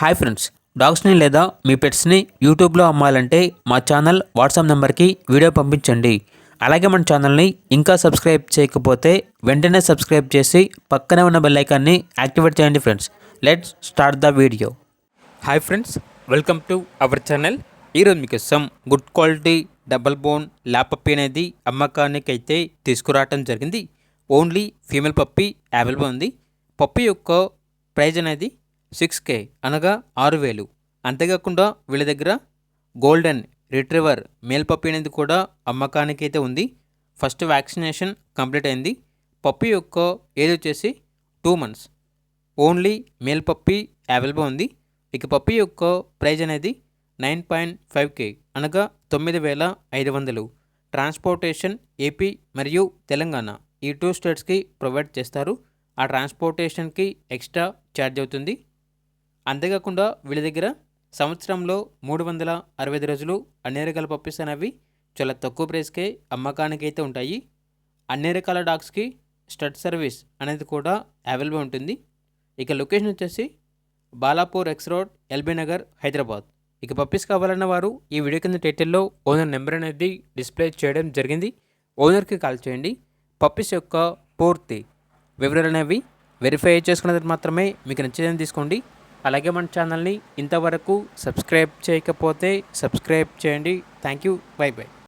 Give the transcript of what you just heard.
Hi friends, డాగ్స్ని లేదా మీ పెట్స్ని యూట్యూబ్లో అమ్మాలంటే మా ఛానల్ వాట్సాప్ నెంబర్కి వీడియో పంపించండి. అలాగే మన ఛానల్ని ఇంకా సబ్స్క్రైబ్ చేయకపోతే వెంటనే సబ్స్క్రైబ్ చేసి పక్కనే ఉన్న బెల్ ఐకాన్ని యాక్టివేట్ చేయండి friends. Let's start the video. Hi friends, welcome to our channel. ఈరోజు మీకోసం good quality double bone lap puppy అనేది అమ్మకానికి అయితే తీసుకురావటం జరిగింది. ఓన్లీ ఫీమేల్ పప్పీ అవైలబుల్ ఉంది. పప్పీ యొక్క ప్రైజ్ అనేది 6K అనగా 6,000. అంతేకాకుండా వీళ్ళ దగ్గర గోల్డెన్ రిట్రీవర్ మేల్ పప్పీ అనేది కూడా అమ్మకానికి అయితే ఉంది. ఫస్ట్ వ్యాక్సినేషన్ కంప్లీట్ అయింది. పప్పీ యొక్క ఏజ్ వచ్చేసి 2 months. Only male puppy available ఉంది. ఇక పప్పీ యొక్క ప్రైజ్ అనేది 9.5K అనగా 9,500. ట్రాన్స్పోర్టేషన్ ఏపీ మరియు తెలంగాణ ఈ 2 స్టేట్స్కి ప్రొవైడ్ చేస్తారు. ఆ ట్రాన్స్పోర్టేషన్కి ఎక్స్ట్రా ఛార్జ్ అవుతుంది. అంతేకాకుండా వీళ్ళ దగ్గర సంవత్సరంలో 365 రోజులు అన్ని రకాల పప్పీస్ అనేవి చాలా తక్కువ ప్రైస్కే అమ్మకానికి అయితే ఉంటాయి. అన్ని రకాల డాగ్స్కి స్టడ్ సర్వీస్ అనేది కూడా అవైలబుల్ ఉంటుంది. ఇక లొకేషన్ వచ్చేసి Balapur X road, LB Nagar, Hyderabad. ఇక పప్పీస్ కావాలన్న వారు ఈ వీడియో కింద టైటిల్లో ఓనర్ నెంబర్ అనేది డిస్ప్లే చేయడం జరిగింది. ఓనర్కి కాల్ చేయండి. పప్పీస్ యొక్క పూర్తి వివరాలు అనేవి వెరిఫై చేసుకున్నది మాత్రమే మీకు నచ్చేదని తీసుకోండి. అలాగే మన ఛానల్ని ఇంతవరకు సబ్స్క్రైబ్ చేయకపోతే సబ్స్క్రైబ్ చేయండి. Thank you. By by.